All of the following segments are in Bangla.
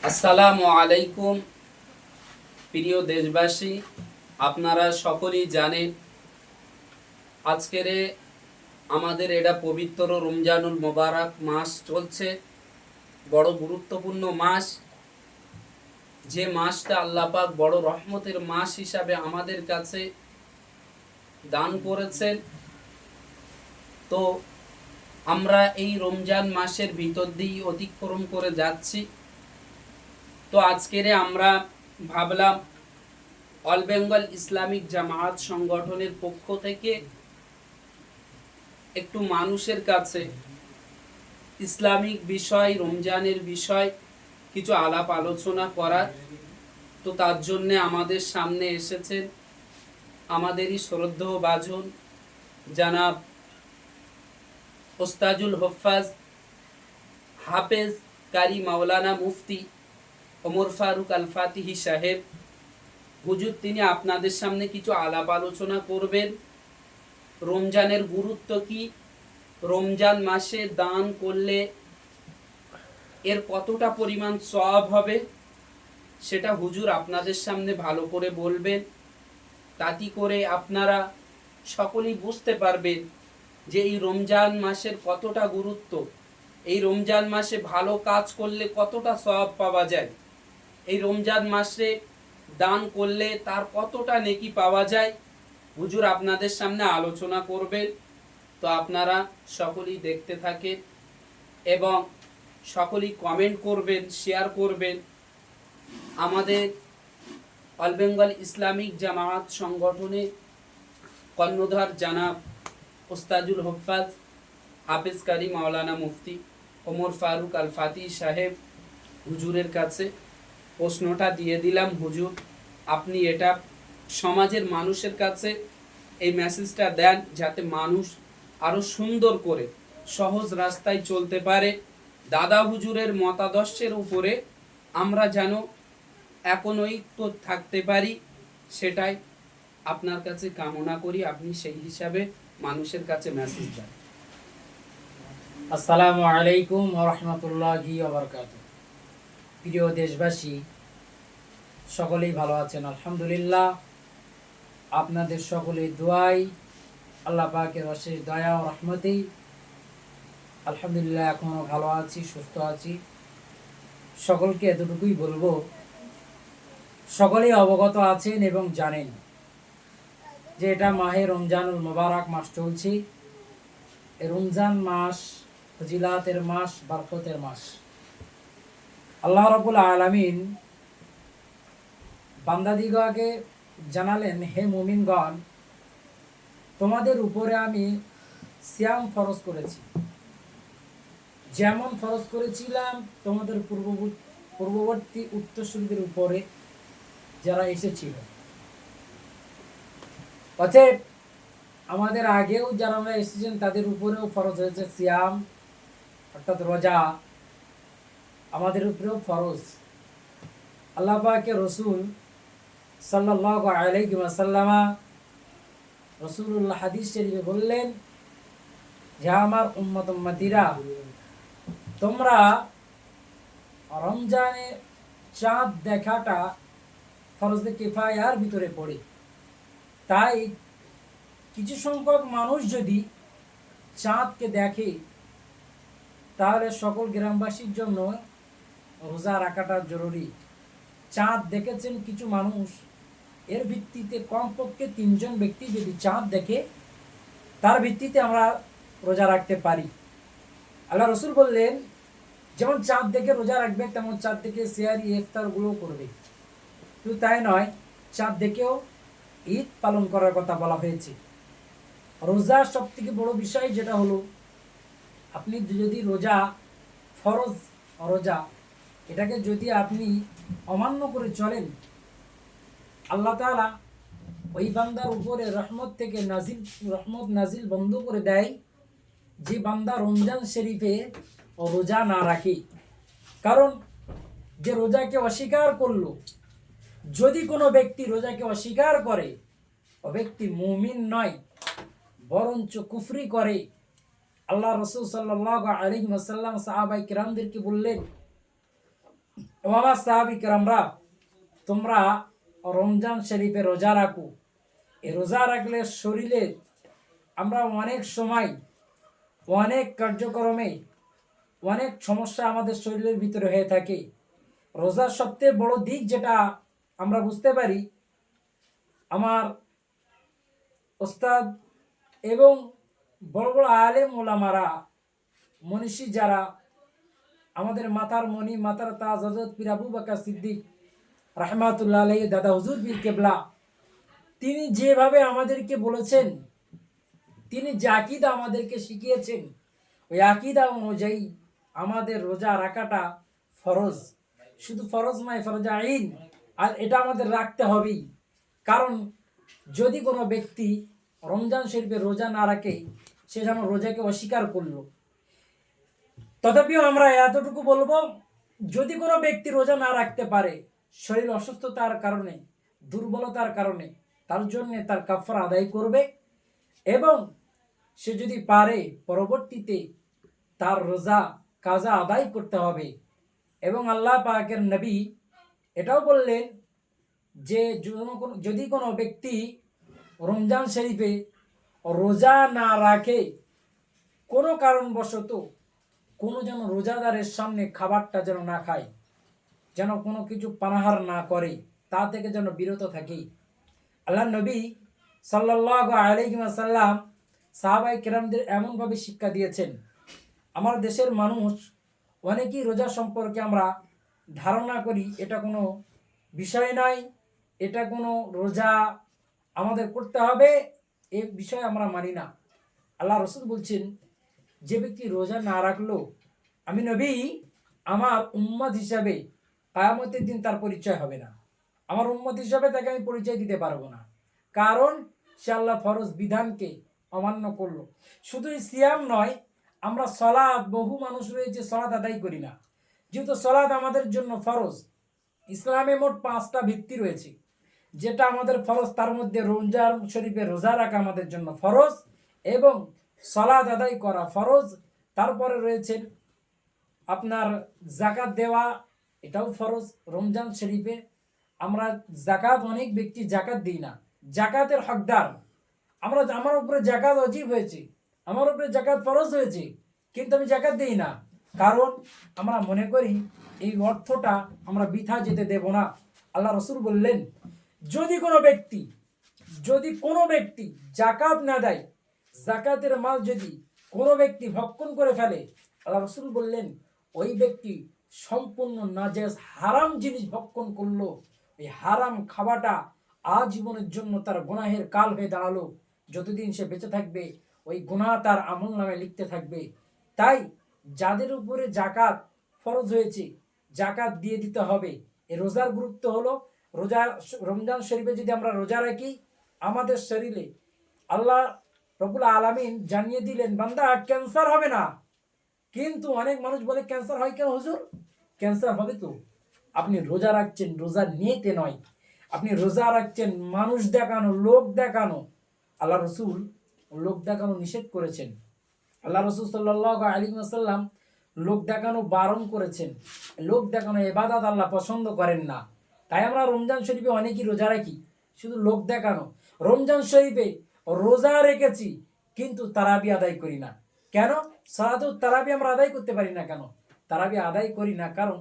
আসসালামু আলাইকুম প্রিয় দেশবাসী, আপনারা সকলেই জানেন আজকের আমাদের এটা পবিত্র রমজানুল মোবারক মাস চলছে। বড় গুরুত্বপূর্ণ মাস, যে মাসটা আল্লাহ পাক বড় রহমতের মাস হিসাবে আমাদের কাছে দান করেছেন। তো আমরা এই রমজান মাসের ভিতর দিয়ে অতিক্রম করে যাচ্ছি। তো আজকের আমরা ভাবলাম অল বেঙ্গল ইসলামিক জামায়াত সংগঠনের পক্ষ থেকে একটু মানুষের কাছে ইসলামিক বিষয়, রমজানের বিষয় কিছু আলাপ আলোচনা করার। তো তার জন্যে আমাদের সামনে এসেছেন আমাদেরই শ্রদ্ধেয় বাজন জানাব ওস্তাজুল হফাজ হাফেজ কারি মাওলানা মুফতি ওমর ফারুক আল ফাতিহি সাহেব হুজুর। তিনি আপনাদের সামনে কিছু আলাপ আলোচনা করবেন। রমজানের গুরুত্ব কি, রমজান মাসে দান করলে এর কতটা পরিমাণ সওয়াব হবে, সেটা হুজুর আপনাদের সামনে ভালো করে বলবেন। তাতে করে আপনারা সকলেই বুঝতে পারবেন যে এই রমজান মাসের কতটা গুরুত্ব, এই রমজান মাসে ভালো কাজ করলে কতটা সওয়াব পাওয়া যায়, এই রমজান মাসে দান করলে তার কতটা নেকি পাওয়া যায়। হুজুর আপনাদের সামনে আলোচনা করবেন। তো আপনারা সকলেই দেখতে থাকেন এবং সকলেই কমেন্ট করবেন, শেয়ার করবেন। আমাদের অল বেঙ্গল ইসলামিক জামায়াত সংগঠনে কর্ণধার জানাব ওস্তাজুল হফাজ হাফেজ কারি মাওলানা মুফতি ওমর ফারুক আল ফাতিহ সাহেব হুজুরের কাছে প্রশ্নটা দিয়ে দিলাম। হুজুর, আপনি এটা সমাজের মানুষের কাছে এই মেসেজটা দেন, যাতে মানুষ আরো সুন্দর করে সহজ রাস্তায় চলতে পারে। দাদা হুজুরের মতাদর্শের উপরে আমরা যেন একনৈক্য থাকতে পারি, সেটাই আপনার কাছে কামনা করি। আপনি সেই হিসাবে মানুষের কাছে মেসেজ দেন। আসসালামু আলাইকুম ওয়া রাহমাতুল্লাহি ওয়া বারাকাতুহু। প্রিয় দেশবাসী, সকলেই ভালো আছেন আলহামদুলিল্লাহ। আপনাদের সকলের দোয়াই, আল্লাহ পাকের অশেষ দয়া ও রহমতেই আলহামদুলিল্লাহ এখনো ভালো আছি, সুস্থ আছি। সকলকে এতটুকুই বলবো, সকলেই অবগত আছেন এবং জানেন যে এটা মাহে রমজানুল মোবারক মাস চলছে। এই রমজান মাস ফজিলাতের মাস, বরকতের মাস। আল্লাহ রাব্বুল আলামিন বান্দাদিগকে জানালেন, হে মুমিনগণ, তোমাদের উপরে আমি সিয়াম ফরজ করেছি, যেমন ফরজ করেছিলাম তোমাদের পূর্ববর্তী উত্তরসূরিদের উপরে যারা এসেছিল। অতএব আমাদের আগেও যারা এসেছেন তাদের উপরেও ফরজ হয়েছে সিয়াম, অর্থাৎ রোজা আমাদের উপরেও ফরজ। আল্লাহ পাকের রসুল সাল্লাল্লাহু আলাইহি ওয়াসাল্লাম রাসূলুল্লাহ হাদিস শরীফে বললেন যে আমার উম্মত উম্মতিরা, তোমরা রমজানে চাঁদ দেখাটা ফরজে কিফায়ার ভিতরে পড়ে। তাই কিছু সংখ্যক মানুষ যদি চাঁদকে দেখে, তাহলে সকল গ্রামবাসীর জন্য রোজা রাখাটা জরুরি। চাঁদ দেখেছেন কিছু মানুষ, এর ভিত্তিতে কমপক্ষে 3 জন ব্যক্তি যদি চাঁদ দেখে, তার ভিত্তিতে আমরা রোজা রাখতে পারি। আল্লাহ রসুল বললেন, যেমন চাঁদ দেখে রোজা রাখবে, তেমন চাঁদ দেখে সিয়ারি ইফতারগুলো করবে। শুধু তাই নয়, চাঁদ দেখেও ঈদ পালন করার কথা বলা হয়েছে। রোজার সব থেকে বড় বিষয় যেটা হলো, আপনি যদি রোজা, ফরজ রোজা, এটাকে যদি আপনি অমান্য করে চলেন, আল্লাহ তাআলা ওই বান্দার উপরে রহমত নাজিল বন্ধ করে দেয় যে বান্দা রমজান শরীফে রোজা না রাখে। কারণ যে রোজাকে অস্বীকার করলো, যদি কোনো ব্যক্তি রোজাকে অস্বীকার করে, ও ব্যক্তি মুমিন নয়, বরঞ্চ কুফরি করে। আল্লাহ রসুল সাল্লাল্লাহু আলাইহি ওয়াসাল্লাম সাহাবায়ে কিরামদেরকে বললেন, ও আমার সাহাবী কেরামরা, তোমরা রমজান শরীফে রোজা রাখো। এই রোজা রাখলে শরীরে আমরা অনেক সময় অনেক কার্যক্রমে অনেক সমস্যা আমাদের শরীরের ভিতরে হয়ে থাকে। রোজার সবচেয়ে বড় দিক যেটা আমরা বুঝতে পারি, আমার ওস্তাদ এবং বড় বড় আলেম ওলামারা, মনীষী যারা, আমাদের মাথার মণি, মাথার তাজ হযরত পীর আবু বকর সিদ্দিক রাহমাতুল্লাহ আলাইহি, দাদা হুজুর পীর কেবলা, তিনি যেভাবে আমাদেরকে বলেছেন, তিনি যে আকীদা আমাদেরকে শিখিয়েছেন, ওই আকীদা অনুযায়ী আমাদের রোজা রাখাটা ফরজ। শুধু ফরজ নয়, ফরজ আইন। আর এটা আমাদের রাখতে হবেই। কারণ যদি কোনো ব্যক্তি রমজান শরীফে রোজা না রাখে, সে যেন রোজাকে অস্বীকার করলো। তথাপিও আমরা এতটুকু বলবো, যদি কোনো ব্যক্তি রোজা না রাখতে পারে শরীর অসুস্থতার কারণে, দুর্বলতার কারণে, তার জন্য তার কাফারা আদায় করবে। এবং সে যদি পারে পরবর্তীতে তার রোজা কাজা আদায় করতে হবে। এবং আল্লাহ পাকের নবী এটাও বললেন যে যদি কোনো ব্যক্তি রমজান শরীফে রোজা না রাখে, কোনো কারণবশত কোনো যেন রোজাদারের সামনে খাবারটা যেন না খায়, যেন কোনো কিছু পানাহার না করে, তা থেকে যেন বিরত থাকে। আল্লাহ নবী সাল্লাল্লাহু আলাইহি ওয়াসাল্লাম সাহাবায়ে কেরামদের এমনভাবে শিক্ষা দিয়েছেন। আমার দেশের মানুষ অনেকেই রোজা সম্পর্কে আমরা ধারণা করি এটা কোনো বিষয় নয়, এটা কোনো রোজা আমাদের করতে হবে, এ বিষয় আমরা মানি না। আল্লাহ রসুল বলছেন, যে ব্যক্তি রোজা না রাখলো, আমি নবী আমার উম্মত হিসাবে কিয়ামতের দিন তার পরিচয় হবে না। আমার উম্মত হিসাবে তাকে আমি পরিচয় দিতে পারবো না। কারণ সে আল্লাহ ফরজ বিধানকে অমান্য করলো। শুধু সিয়াম নয়, আমরা সলাৎ, বহু মানুষ রয়েছে সলাৎ আদায় করি না। যেহেতু সলাৎ আমাদের জন্য ফরজ, ইসলামে মোট 5টা ভিত্তি রয়েছে যেটা আমাদের ফরজ। তার মধ্যে রমজান শরীফে রোজা রাখা আমাদের জন্য ফরজ এবং সলাৎ আদায় করা ফরজ। তারপরে রয়েছেন আপনার জাকাত দেওয়া, এটাও ফরজ। রমজান শরীফে আমরা জাকাত, অনেক ব্যক্তি জাকাত দিই না, জাকাতের হকদার আমরা। আমার উপরে জাকাত ওয়াজিব হয়েছে, আমার উপরে জাকাত ফরজ হয়েছে, কিন্তু আমি জাকাত দিই না। কারণ আমরা মনে করি এই অর্থটা আমরা বৃথা যেতে দেব না। আল্লাহ রসুল বললেন, যদি কোনো ব্যক্তি জাকাত না দেয়, জাকাতের মাল যদি কোনো ব্যক্তি ভক্ষণ করে ফেলে, আল্লাহ রসুল বললেন ওই ব্যক্তি সম্পূর্ণ নাজেস হারাম জিনিস ভক্ষণ করলো। এই হারাম খাওয়াটা আজীবনের জন্য তার গুনাহের কাল হয়ে দাঁড়ালো। যতদিন সে বেঁচে থাকবে ওই গুনাহ তার আমল নামে লিখতে থাকবে। তাই যাদের উপরে জাকাত ফরজ হয়েছে, জাকাত দিয়ে দিতে হবে। এই রোজার গুরুত্ব হলো, রমজান শরীফে যদি আমরা রোজা রাখি, আমাদের শরীরে আল্লাহ রব্বুল আলামিন জানিয়ে দিলেন, বান্দা ক্যান্সার হবে না। কিন্তু অনেক মানুষ বলে ক্যান্সার হয় কেন হুজুর? ক্যান্সার হবে তো আপনি রোজা রাখছেন, রোজা নিয়েতে নয়। আপনি রোজা রাখছেন মানুষ দেখানো, লোক দেখানো। আল্লাহ রসুল লোক দেখানো নিষেধ করেছেন। আল্লাহ রসুল সাল্লাল্লাহু আলাইহি ওয়াসাল্লাম লোক দেখানো বারণ করেছেন। লোক দেখানো ইবাদত আল্লাহ পছন্দ করেন না। তাই আমরা রমজান শরীফে অনেকেই রোজা রাখি শুধু লোক দেখানো। রমজান শরীফে রোজা রেখেছি কিন্তু তারাবি আদায় করি না। কেন? সালাতুত তারাবি আমরা আদায় করতে পারি না। কেন তারাবি আদায় করি না? কারণ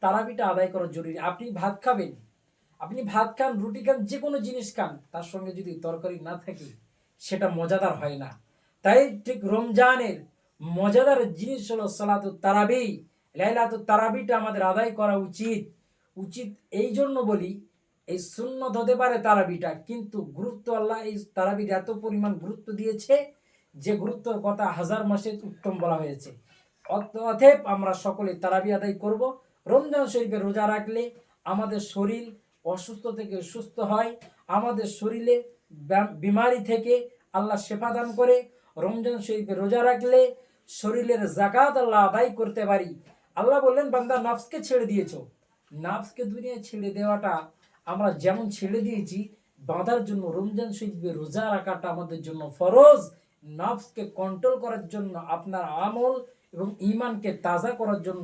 তারাবিটা আদায় করা জরুরি। আপনি ভাত খাবেন, আপনি ভাত খান, রুটি খান, যে কোনো জিনিস খান, তার সঙ্গে যদি তরকারি না থাকে সেটা মজাদার হয় না। তাই ঠিক রমজানের মজাদার জিনিস হলো সালাতুত তারাবি। লাইলাতুত তারাবিটা আমাদের আদায় করা উচিত। এই জন্য বলি, এই সুন্নত হতে পারে তারাবিটা, কিন্তু গুরুত্ব আল্লাহ এই তারাবির এত পরিমাণ গুরুত্ব দিয়েছে যে গুরুত্বর কথা হাজার মাসে উত্তম বলা হয়েছে। অতএব আমরা সকলে তারাবি আদায় করব। রমজান শরীফে রোজা রাখলে আমাদের শরীর অসুস্থ থেকে সুস্থ হয়, আমাদের শরীরে বিমারি থেকে আল্লাহ শেফা দান করে। রমজান শরীফে রোজা রাখলে শরীরের জাকাত আল্লাহ আদায় করতে পারি। আল্লাহ বললেন, বান্দা নাফসকে ছেড়ে দিয়েছো। নাফসকে দুনিয়ায় ছেড়ে দেওয়াটা আমরা যেমন ছেড়ে দিয়েছি, বাঁধার জন্য রমজান শরীফে রোজা রাখাটা আমাদের জন্য ফরজ। নাফসকে কন্ট্রোল করার জন্য, আপনার আমল এবং ঈমানকে তাজা করার জন্য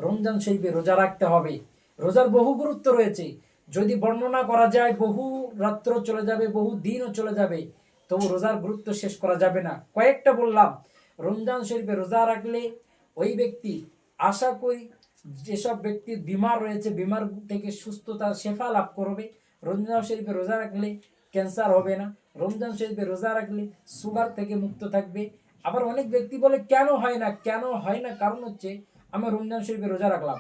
রমজান শরীফে রোজা রাখতে হবে। রোজার বহু গুরুত্ব রয়েছে, যদি বর্ণনা করা যায় বহু রাত্র চলে যাবে, বহু দিনও চলে যাবে, তবু রোজার গুরুত্ব শেষ করা যাবে না। কয়েকটা বললাম। রমজান শরীফে রোজা রাখলে ওই ব্যক্তি, আশা করি যেসব ব্যক্তি বিমার রয়েছে বিমার থেকে সুস্থতা শেফা লাভ করবে। রমজান শরীফে রোজা রাখলে ক্যান্সার হবে না। রমজান শরীফে রোজা রাখলে সুগার থেকে মুক্ত থাকবে। আবার অনেক ব্যক্তি বলে কেন হয় না, কেন হয় না, কারণ হচ্ছে আমি রমজান শরীফে রোজা রাখলাম,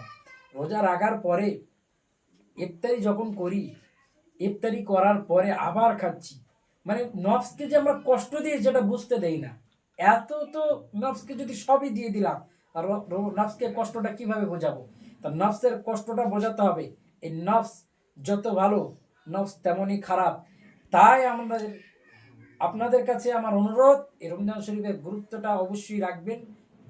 রোজা রাখার পরে ইফতারি যখন করি, ইফতারি করার পরে আবার খাচ্ছি, মানে নফসকে যে আমরা কষ্ট দিয়ে যেটা বুঝতে দেই না। এত তো নফসকে যদি সবই দিয়ে দিলাম, আর নফসকে কষ্টটা কিভাবে বোঝাবো? তা নফসের কষ্টটা বোঝাতে হবে। এই নফস যত ভালো, নফস তেমনই খারাপ। তাই আমাদের আপনাদের কাছে আমার অনুরোধ, এই রমজান শরীফের গুরুত্বটা অবশ্যই রাখবেন।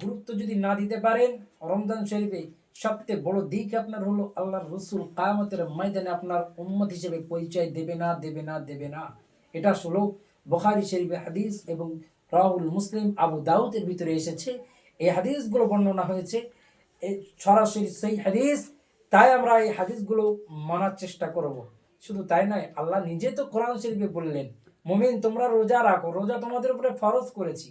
গুরুত্ব যদি না দিতে পারেন, রমজান শরীফে সবচেয়ে বড় দিক আপনার হলো আল্লাহর রসুল কিয়ামতের ময়দানে আপনার উম্মত হিসেবে পরিচয় দেবে না, দেবে না, দেবে না। এটা হলো বুখারী শরীফে হাদিস এবং রাহুল মুসলিম আবু দাউদের ভিতরে এসেছে। এই হাদিসগুলো বর্ণনা হয়েছে, এই সরাসরি সেই হাদিস। তাই আমরা এই হাদিসগুলো মানার চেষ্টা করব। শুধু তাই নয়, আল্লাহ নিজে তো কোরআন শরীফে বললেন, মুমিন তোমরা রোজা রাখো, রোজা তোমাদের উপরে ফরজ করেছি,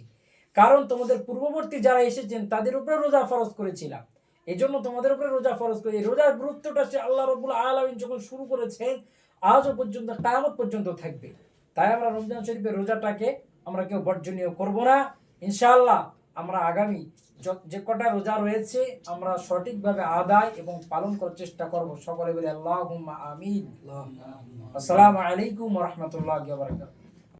কারণ তোমাদের পূর্ববর্তী যারা এসেছেন তাদের উপরে রোজা ফরজ করেছিলাম, এই জন্য তোমাদের উপরে রোজা ফরজ করে। রোজার গুরুত্বটা সে আল্লাহ রাব্বুল আলামিন যখন শুরু করেছেন আজও পর্যন্ত কিয়ামত পর্যন্ত থাকবে। তাই আমরা রমজান শরীফের রোজাটাকে আমরা কেউ বর্জনীয় করব না। ইনশাআল্লাহ আমরা আগামী যে কটা রোজা রয়েছে আমরা সঠিকভাবে আদায় এবং পালন করার চেষ্টা করব। সকলে বলে আল্লাহুম্মা আমিন। আসসালামু আলাইকুম ওয়া রাহমাতুল্লাহি ওয়া বারাকাতুহু।